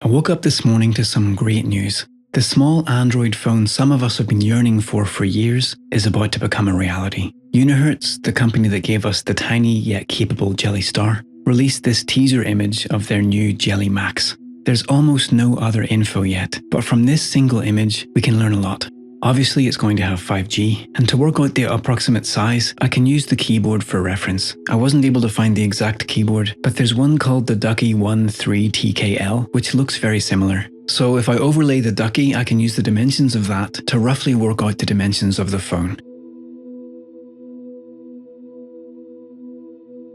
I woke up this morning to some great news. The small Android phone some of us have been yearning for years is about to become a reality. Unihertz, the company that gave us the tiny yet capable Jelly Star, released this teaser image of their new Jelly Max. There's almost no other info yet, but from this single image we can learn a lot. Obviously it's going to have 5G, and to work out the approximate size, I can use the keyboard for reference. I wasn't able to find the exact keyboard, but there's one called the Ducky 13TKL, which looks very similar. So if I overlay the Ducky, I can use the dimensions of that to roughly work out the dimensions of the phone.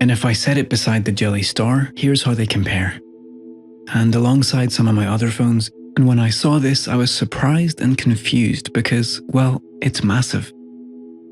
And if I set it beside the Jelly Star, here's how they compare. And alongside some of my other phones, and when I saw this, I was surprised and confused because, well, it's massive.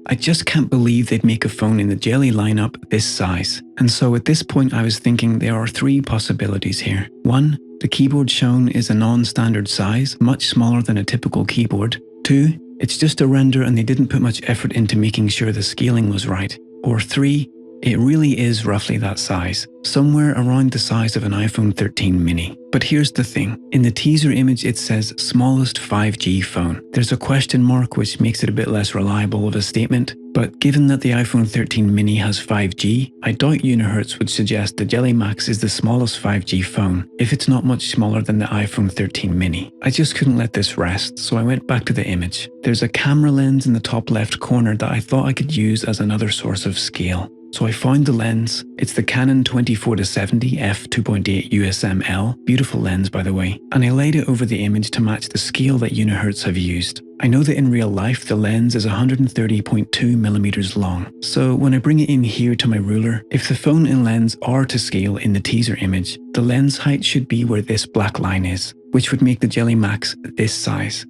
I just can't believe they'd make a phone in the Jelly lineup this size. And so at this point I was thinking there are three possibilities here. One, the keyboard shown is a non-standard size, much smaller than a typical keyboard. Two, it's just a render and they didn't put much effort into making sure the scaling was right. Or three, it really is roughly that size, somewhere around the size of an iPhone 13 mini. But here's the thing, in the teaser image it says smallest 5G phone. There's a question mark which makes it a bit less reliable of a statement, but given that the iPhone 13 mini has 5G, I doubt Unihertz would suggest the Jelly Max is the smallest 5G phone, if it's not much smaller than the iPhone 13 mini. I just couldn't let this rest, so I went back to the image. There's a camera lens in the top left corner that I thought I could use as another source of scale. So I found the lens. It's the Canon 24-70 f2.8 USM-L, beautiful lens by the way, and I laid it over the image to match the scale that Unihertz have used. I know that in real life the lens is 130.2mm long, so when I bring it in here to my ruler, if the phone and lens are to scale in the teaser image, the lens height should be where this black line is, which would make the Jelly Max this size.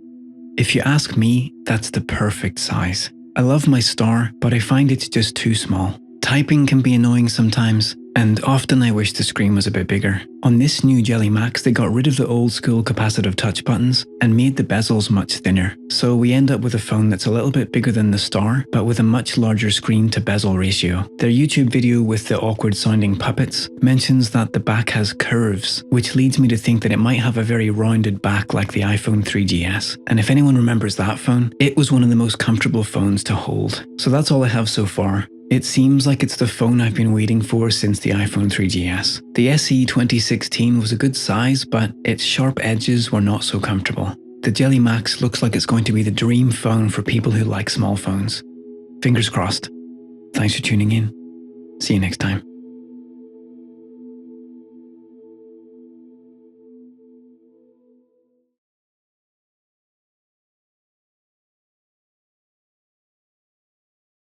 If you ask me, that's the perfect size. I love my Star, but I find it's just too small. Typing can be annoying sometimes, and often I wish the screen was a bit bigger. On this new Jelly Max, they got rid of the old school capacitive touch buttons and made the bezels much thinner. So we end up with a phone that's a little bit bigger than the Star, but with a much larger screen to bezel ratio. Their YouTube video with the awkward sounding puppets mentions that the back has curves, which leads me to think that it might have a very rounded back like the iPhone 3GS. And if anyone remembers that phone, it was one of the most comfortable phones to hold. So that's all I have so far. It seems like it's the phone I've been waiting for since the iPhone 3GS. The SE 2016 was a good size, but its sharp edges were not so comfortable. The Jelly Max looks like it's going to be the dream phone for people who like small phones. Fingers crossed. Thanks for tuning in. See you next time.